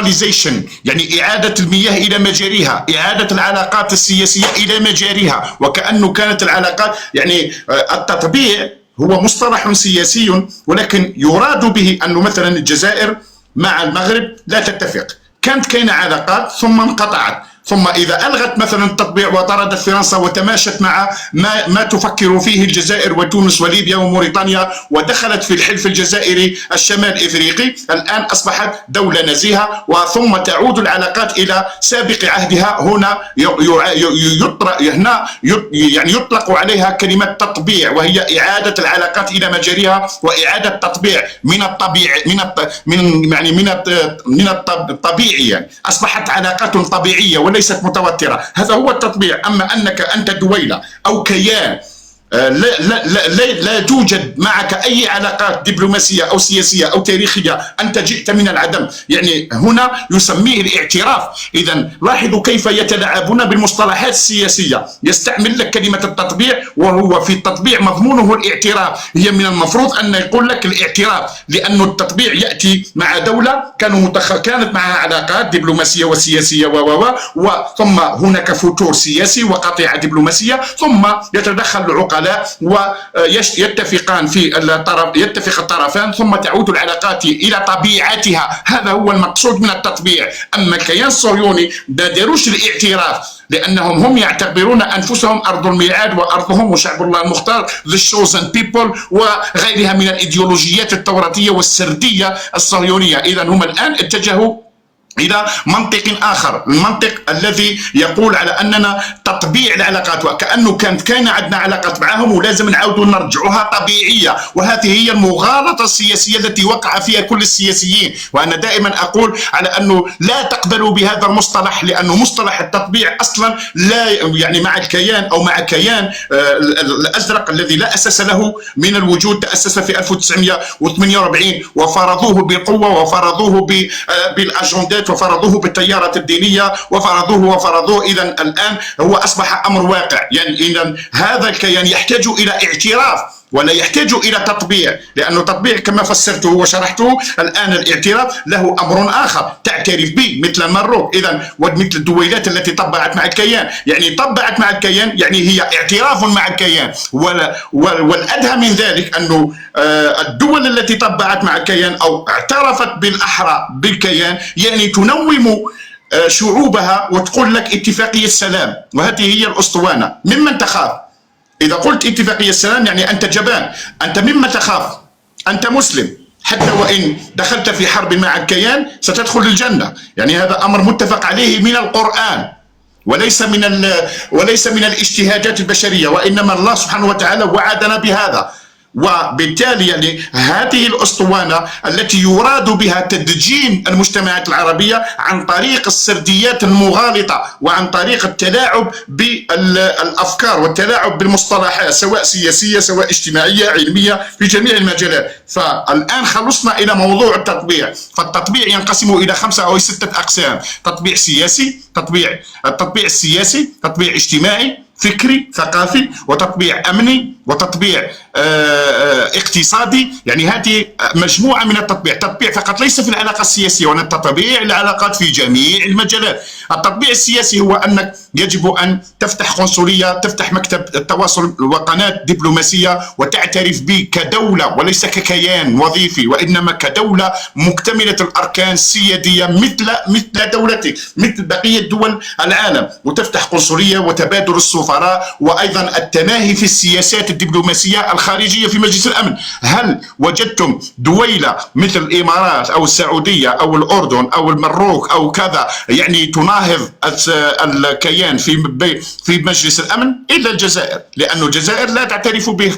نورماليزيشن، يعني إعادة المياه إلى مجاريها، إعادة العلاقات السياسية إلى مجاريها، وكأنه كانت العلاقات يعني التطبيع هو مصطلح سياسي، ولكن يراد به أنه مثلا الجزائر مع المغرب لا تتفق، كانت كاينة علاقات ثم انقطعت، ثم إذا ألغت مثلا التطبيع وطردت فرنسا وتماشت مع ما تفكر فيه الجزائر وتونس وليبيا وموريتانيا ودخلت في الحلف الجزائري الشمال إفريقي، الآن أصبحت دولة نزيهة وثم تعود العلاقات إلى سابق عهدها. هنا يعني يطلق عليها كلمة تطبيع، وهي إعادة العلاقات إلى مجاريها وإعادة تطبيع من الطبيعي من الطبيعي، يعني أصبحت علاقات طبيعية وليست متوترة. هذا هو التطبيع. أما أنك أنت دويلة أو كيان لا توجد معك أي علاقات دبلوماسية أو سياسية أو تاريخية، أنت جئت من العدم، يعني هنا يسميه الاعتراف. إذا لاحظوا كيف يتلاعبون بالمصطلحات السياسية، يستعمل لك كلمة التطبيع وهو في التطبيع مضمونه الاعتراف. هي من المفروض أن يقول لك الاعتراف، لأن التطبيع يأتي مع دولة كانت معها علاقات دبلوماسية وسياسية ثم هناك فتور سياسي وقطيعة دبلوماسية، ثم يتدخل العقلاء ويتفقان يتفق الطرفان، ثم تعود العلاقات إلى طبيعتها. هذا هو المقصود من التطبيع. أما الكيان الصهيوني ما داروش الاعتراف، لأنهم هم يعتبرون أنفسهم أرض الميعاد وأرضهم وشعب الله المختار the chosen people وغيرها من الإيديولوجيات التوراتية والسردية الصهيونية. إذا هم الآن اتجهوا إلى منطق آخر، المنطق الذي يقول على أننا تطبيع العلاقات، وكأنه كان عندنا علاقات معهم ولازم نعاودوا نرجعوها طبيعية. وهذه هي المغالطة السياسية التي وقع فيها كل السياسيين. وأنا دائما أقول على أنه لا تقبلوا بهذا المصطلح، لأنه مصطلح التطبيع أصلا لا يعني مع الكيان أو مع كيان الأزرق الذي لا أساس له من الوجود، تأسس في 1948 وفرضوه بالقوة وفرضوه بالأجندات وفرضوه بالتيارات الدينية وفرضوه. إذا الآن هو أصبح أمر واقع. يعني إذا هذا الكيان يحتاج إلى اعتراف ولا يحتاج إلى تطبيع، لأنه التطبيع كما فسرته وشرحته الآن الاعتراف له أمر آخر تعترف به مثل المروك. إذا ومثل الدويلات التي طبعت مع الكيان، يعني طبعت مع الكيان يعني هي اعتراف مع الكيان. والأدهى من ذلك أنه الدول التي طبعت مع الكيان أو اعترفت بالأحرى بالكيان يعني تنوم شعوبها وتقول لك اتفاقية السلام، وهذه هي الأسطوانة. ممن تخاف؟ إذا قلت اتفاقية السلام يعني أنت جبان. أنت مما تخاف؟ أنت مسلم، حتى وإن دخلت في حرب مع الكيان ستدخل الجنة. يعني هذا أمر متفق عليه من القرآن وليس من الاجتهادات البشرية، وإنما الله سبحانه وتعالى وعدنا بهذا. وبالتالي يعني هذه الأسطوانة التي يراد بها تدجين المجتمعات العربية عن طريق السرديات المغالطة وعن طريق التلاعب بالأفكار والتلاعب بالمصطلحات سواء سياسية سواء اجتماعية علمية في جميع المجالات. فالآن خلصنا إلى موضوع التطبيع. فالتطبيع ينقسم إلى 5 أو 6 أقسام: تطبيع سياسي، التطبيع السياسي، تطبيع اجتماعي، فكري ثقافي، وتطبيع أمني، وتطبيع اقتصادي. يعني هذه مجموعة من التطبيع. تطبيع فقط ليس في العلاقة السياسية، وأن تطبيع العلاقات في جميع المجالات. التطبيع السياسي هو أنك يجب أن تفتح قنصلية، تفتح مكتب التواصل وقناة دبلوماسية وتعترف به كدولة وليس ككيان وظيفي، وإنما كدولة مكتملة الأركان السيادية مثل دولتك مثل بقية دول العالم، وتفتح قنصلية وتبادل السفراء، وأيضا التماهي في السياسات الدبلوماسية الخارجية في مجلس الأمن. هل وجدتم دويلة مثل الإمارات أو السعودية أو الأردن أو المروك أو كذا يعني تناهض الكيان في مجلس الأمن؟ إلا الجزائر، لأن الجزائر لا تعترف به.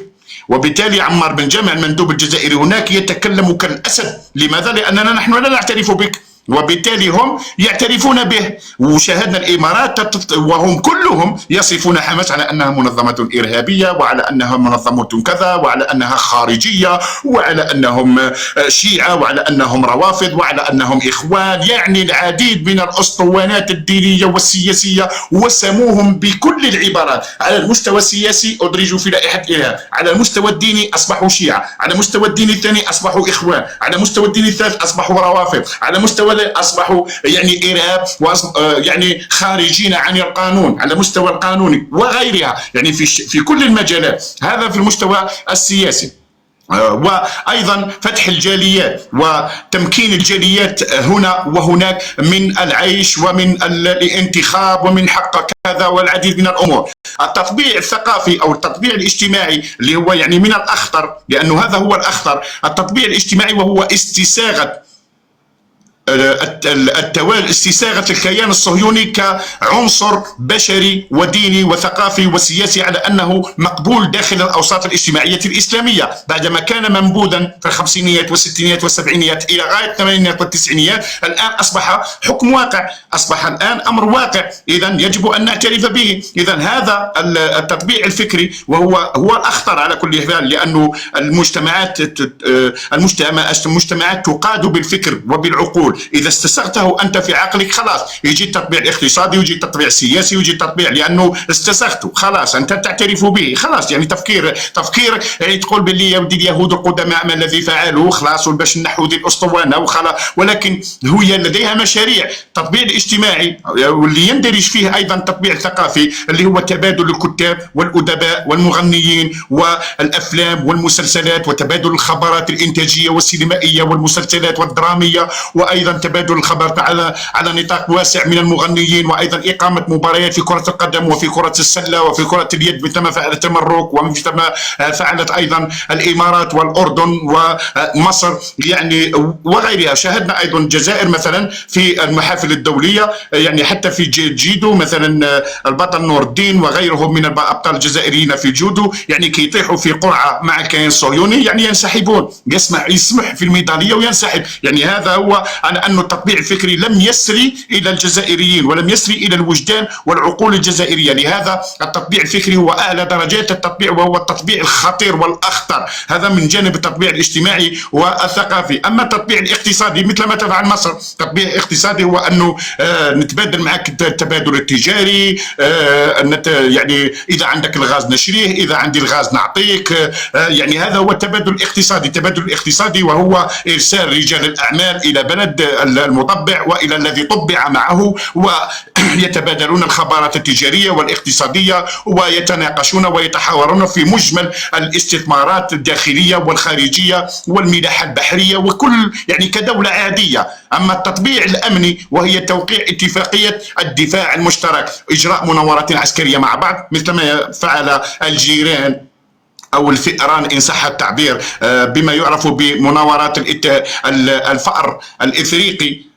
وبالتالي عمار بن جامع المندوب الجزائري هناك يتكلم كالأسد. لماذا؟ لأننا نحن لا نعترف بك، وبالتالي هم يعترفون به. وشاهدنا الإمارات وهم كلهم يصفون حماس على أنها منظمة إرهابية، وعلى أنها منظمة كذا، وعلى أنها خارجية، وعلى أنهم شيعة، وعلى أنهم روافض، وعلى أنهم إخوان. يعني العديد من الأسطوانات الدينية والسياسية وسموهم بكل العبارات. على المستوى السياسي أدرجوا في لائحة إرهاب، على المستوى الديني أصبحوا شيعة، على المستوى الديني الثاني أصبحوا إخوان، على المستوى الديني الثالث أصبحوا روافض، على مستوى أصبحوا يعني إرهاب، يعني خارجين عن القانون على مستوى القانوني وغيرها، يعني في كل المجالات. هذا في المستوى السياسي. وأيضا فتح الجاليات وتمكين الجاليات هنا وهناك من العيش ومن الانتخاب ومن حق كذا والعديد من الأمور. التطبيع الثقافي أو التطبيع الاجتماعي اللي هو يعني من الأخطر، لأنه هذا هو الأخطر، التطبيع الاجتماعي، وهو استساغة استساغة الكيان الصهيوني كعنصر بشري وديني وثقافي وسياسي على أنه مقبول داخل الأوساط الاجتماعية الإسلامية، بعدما كان منبوذا في الخمسينيات والستينيات والسبعينيات إلى غاية الثمانينات والتسعينيات. الآن أصبح حكم واقع، أصبح الآن أمر واقع، إذا يجب أن نعترف به. إذا هذا التطبيع الفكري هو الأخطر على كل حال، لأنه المجتمعات تقاد بالفكر وبالعقول. إذا استسغته أنت في عقلك خلاص يجي التطبيع الاقتصادي ويجي التطبيع السياسي ويجي التطبيع، لأنه استسغته خلاص أنت تعترف به خلاص. يعني تفكير يعني تقول باللي يا ودي اليهود القدماء ما الذي فعلوه خلاص باش نحو ذي الأسطوانة وخلاص، ولكن هي لديها مشاريع. التطبيع الاجتماعي واللي يندرج فيه أيضا التطبيع الثقافي اللي هو تبادل الكتاب والأدباء والمغنيين والأفلام والمسلسلات، وتبادل الخبرات الإنتاجية والسينمائية والمسلسلات والدرامية، وأيضا تبادل الخبر على نطاق واسع من المغنيين، وأيضا إقامة مباريات في كرة القدم وفي كرة السلة وفي كرة اليد مثل ما فعلت المروك ومثل ما فعلت أيضا الإمارات والأردن ومصر يعني وغيرها. شاهدنا أيضا الجزائر مثلا في المحافل الدولية، يعني حتى في جيدو مثلا البطل نور الدين وغيرهم من الأبطال الجزائريين في جودو، يعني كي يطيحوا في قرعة مع الكيان الصهيوني يعني ينسحبون، يسمح في الميدالية وينسحب. يعني هذا هو على أن التطبيع الفكري لم يسري إلى الجزائريين ولم يسري إلى الوجدان والعقول الجزائرية. لهذا التطبيع الفكري هو أعلى درجات التطبيع، وهو التطبيع الخطير والأخطر. هذا من جانب التطبيع الاجتماعي والثقافي. أما التطبيع الاقتصادي مثل ما تفعل مصر، التطبيع الاقتصادي هو أنه نتبادل معك التبادل التجاري، يعني إذا عندك الغاز نشريه، إذا عندي الغاز نعطيك، يعني هذا هو التبادل الاقتصادي. التبادل الاقتصادي وهو إرسال رجال الأعمال إلى بلد المطبع وإلى الذي طبع معه، ويتبادلون الخبرات التجارية والاقتصادية ويتناقشون ويتحاورون في مجمل الاستثمارات الداخلية والخارجية والملاحة البحرية وكل يعني كدولة عادية. أما التطبيع الأمني وهي توقيع اتفاقية الدفاع المشترك، إجراء مناورات عسكرية مع بعض مثل ما فعل الجيران أو الفئران إن صح التعبير بما يعرف بمناورات الفأر الإفريقي،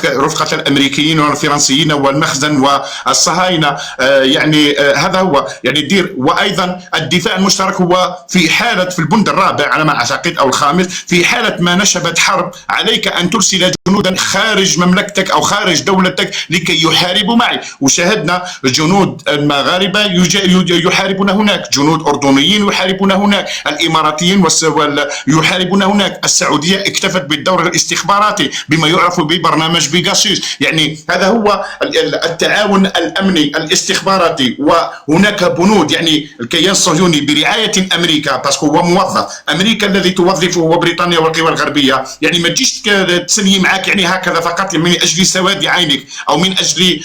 رفقة الأمريكيين والفرنسيين والمخزن والصهاينة. يعني هذا هو يعني دير. وأيضا الدفاع المشترك هو في حالة في البند الرابع على ما أعتقد أو الخامس، في حالة ما نشبت حرب عليك أن ترسل جنودا خارج مملكتك أو خارج دولتك لكي يحاربوا معي. وشاهدنا جنود المغاربة يحاربون هناك، جنود أردنيين يحاربون هناك، الإماراتيين يحاربون هناك، السعودية اكتفت بالدور الاستخباراتي بما يعرف برنامج بيغاسوس. يعني هذا هو التعاون الأمني الاستخباراتي. وهناك بنود يعني الكيان الصهيوني برعاية أمريكا، باسكو هو موظف أمريكا الذي توظفه وبريطانيا والقوى الغربية. يعني ما تجيش تسني معك يعني هكذا فقط من أجل سواد عينك أو من أجل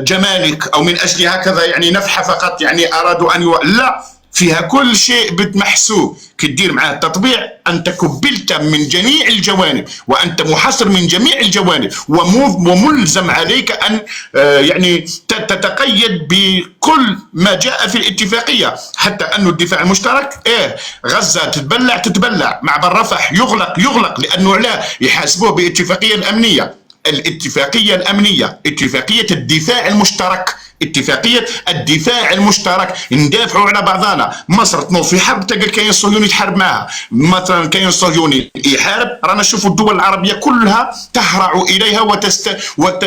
جمالك أو من أجل هكذا يعني نفحة فقط، يعني أرادوا أن لا، فيها كل شيء محسوب. كدير معاه التطبيع أنت كبلت من جميع الجوانب وأنت محاصر من جميع الجوانب، وملزم عليك أن يعني تتقيد بكل ما جاء في الاتفاقية، حتى أن الدفاع المشترك غزة تتبلع، معبر رفح يغلق لأنه لا يحاسبوه باتفاقية الأمنية، الاتفاقية الأمنية، اتفاقية الدفاع المشترك، اتفاقية الدفاع المشترك، ندافعوا على بعضنا. مصر تنوض في حرب تلقى الكيان الصهيوني تحارب معها، مثلا الكيان الصهيوني يحارب، رانا نشوفوا الدول العربية كلها تهرع إليها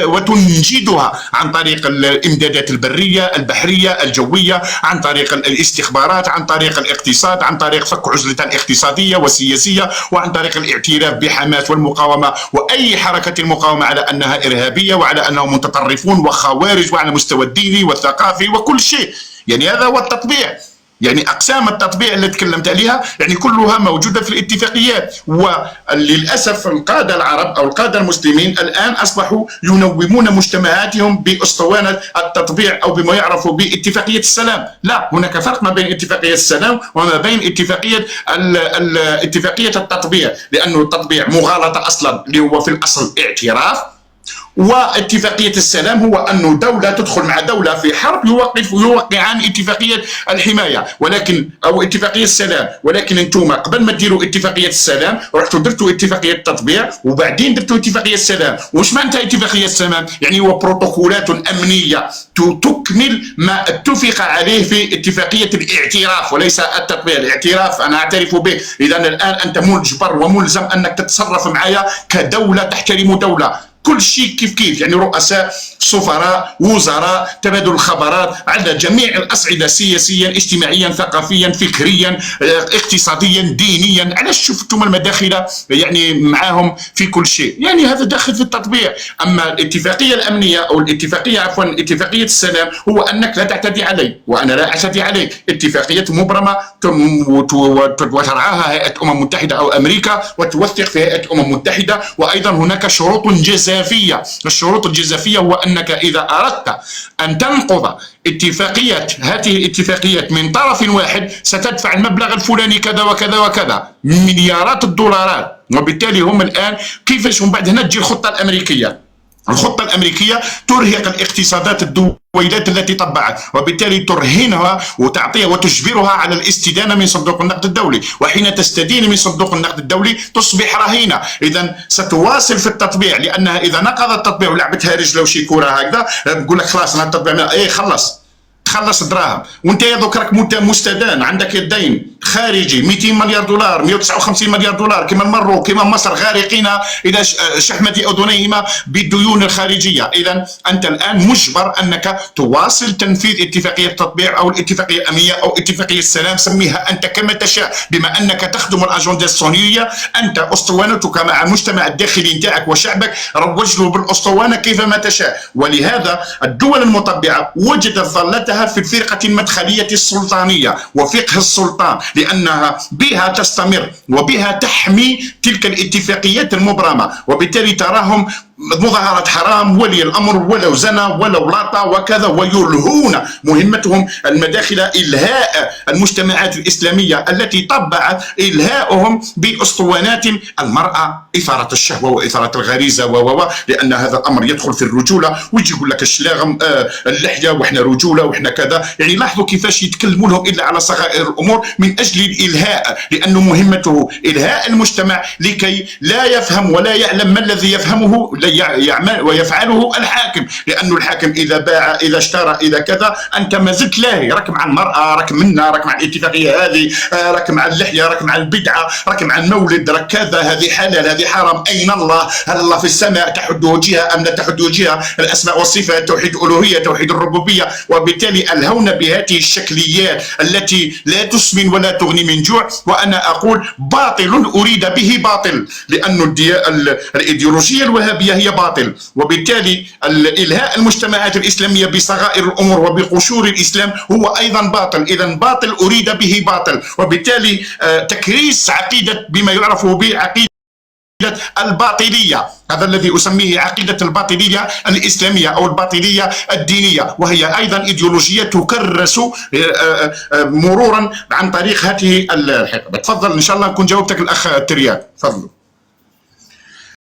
وتنجدها عن طريق الإمدادات البرية البحرية الجوية، عن طريق الاستخبارات، عن طريق الاقتصاد، عن طريق فك عزلتها الاقتصادية والسياسية، وعن طريق الاعتراف بحماس والمقاومة وأي حركة المقاومة على أنها إرهابية وعلى أنهم متطرفون وخوارج وعلى مستوى الدين والثقافي وكل شيء. يعني هذا هو التطبيع. يعني أقسام التطبيع اللي تكلمت عليها يعني كلها موجودة في الاتفاقيات. وللأسف القادة العرب أو القادة المسلمين الآن أصبحوا ينومون مجتمعاتهم بأسطوانة التطبيع أو بما يعرف باتفاقية السلام. لا، هناك فرق ما بين اتفاقية السلام وما بين اتفاقية التطبيع، لأنه التطبيع مغالطة أصلا اللي هو في الأصل اعتراف، واتفاقية السلام هو أن دولة تدخل مع دولة في حرب يوقعان اتفاقية الحماية ولكن أو اتفاقية السلام. ولكن انتم قبل ما ديروا اتفاقية السلام رحتوا درتوا اتفاقية التطبيع وبعدين درتوا اتفاقية السلام. وش معناتها اتفاقية السلام؟ يعني هو بروتوكولات أمنية تكمل ما اتفق عليه في اتفاقية الاعتراف وليس التطبيع. الاعتراف أنا أعترف به، إذا الآن أنت مجبر وملزم أنك تتصرف معايا كدولة تحترم دولة. كل شيء كيف كيف، يعني رؤساء، سفراء، وزراء، تبادل الخبرات على جميع الأصعدة، سياسيا، اجتماعيا، ثقافيا، فكريا، اقتصاديا، دينيا. علاش شفتم المداخلة يعني معاهم في كل شيء؟ يعني هذا داخل في التطبيع. أما الاتفاقية الأمنية أو الاتفاقية عفوا اتفاقية السلام هو أنك لا تعتدي علي وأنا لا أعتدي عليك. اتفاقية مبرمة وترعاها هيئة متحدة أو أمريكا وتوثق في هيئة متحدة. وأيضا هناك شروط جزائية. الشروط الجزافية هو أنك إذا أردت أن تنقض هذه الاتفاقيات من طرف واحد ستدفع المبلغ الفلاني كذا وكذا وكذا، مليارات الدولارات. وبالتالي هم الآن كيفاش من بعد هنا تجي الخطة الأمريكية. الخطة الأمريكية ترهق الاقتصادات الدوليات التي طبعت، وبالتالي ترهنها وتعطيها وتجبرها على الاستدانة من صندوق النقد الدولي. وحين تستدين من صندوق النقد الدولي تصبح رهينة. إذا ستواصل في التطبيع، لأنها إذا نقض التطبيع ولعبتها رجله وشي كورة هكذا تقول لك خلاص أنا التطبيع إيه تخلص الدراهم. وانت يا ذكرك مستدان، عندك الدين خارجي 200 مليار دولار 159 مليار دولار كما المر كما مصر غارقين الى شحمة اذنيهما بالديون الخارجيه. اذا انت الان مجبر انك تواصل تنفيذ اتفاقيه التطبيع او الاتفاقيه الامنيه او اتفاقيه السلام، سميها انت كما تشاء، بما انك تخدم الاجنده الصهيونيه. انت اسطوانتك مع المجتمع الداخلي نتاعك وشعبك روج له بالاسطوانه كيفما تشاء. ولهذا الدول المطبعه وجدت ظلتها في الفرقه المدخليه السلطانيه وفقه السلطان، لأنها بها تستمر وبها تحمي تلك الاتفاقيات المبرمة. وبالتالي تراهم مظاهرة حرام، ولي الأمر ولو زنى ولو لاطى وكذا، ويلهون مهمتهم المداخل إلهاء المجتمعات الإسلامية التي طبعت إلهاؤهم بأسطوانات المرأة، إثارة الشهوة وإثارة الغريزة لأن هذا الأمر يدخل في الرجولة. ويجي يقول لك الشلاغم اللحية وإحنا رجولة وإحنا كذا. يعني لاحظوا كيفاش يتكلموا لهم إلا على صغائر الأمور من أجل الإلهاء، لأنه مهمته إلهاء المجتمع لكي لا يفهم ولا يعلم ما الذي يفهمه يعمل ويفعله الحاكم. لأنه الحاكم إذا باع إذا اشترى إذا كذا أنت ما زلت لاهي، راك مع المرأة، راك منا، راك مع الاتفاقية هذه، راك مع اللحية، راك مع البدعة، راك مع المولد، راك كذا، هذه حلال هذه حرام. أين الله؟ هل الله في السماء تحده جهة أم لا تحده جهة؟ الأسماء والصفات، توحيد الألوهية، توحيد الربوبية. وبالتالي الهون بهذه الشكليات التي لا تسمن ولا تغني من جوع. وأنا أقول باطل أريد به باطل، لأن الإيديولوجية الوهابية هي باطل. وبالتالي الإلهاء المجتمعات الإسلامية بصغائر الأمور وبقشور الإسلام هو أيضا باطل. إذا باطل أريد به باطل. وبالتالي تكريس عقيدة بما يعرف بعقيدة الباطلية، هذا الذي أسميه عقيدة الباطلية الإسلامية أو الباطلية الدينية، وهي أيضا إيديولوجية تكرس مرورا عن طريق هذه الحقبة. تفضل إن شاء الله نكون جاوبتك الأخ تريان، تفضل.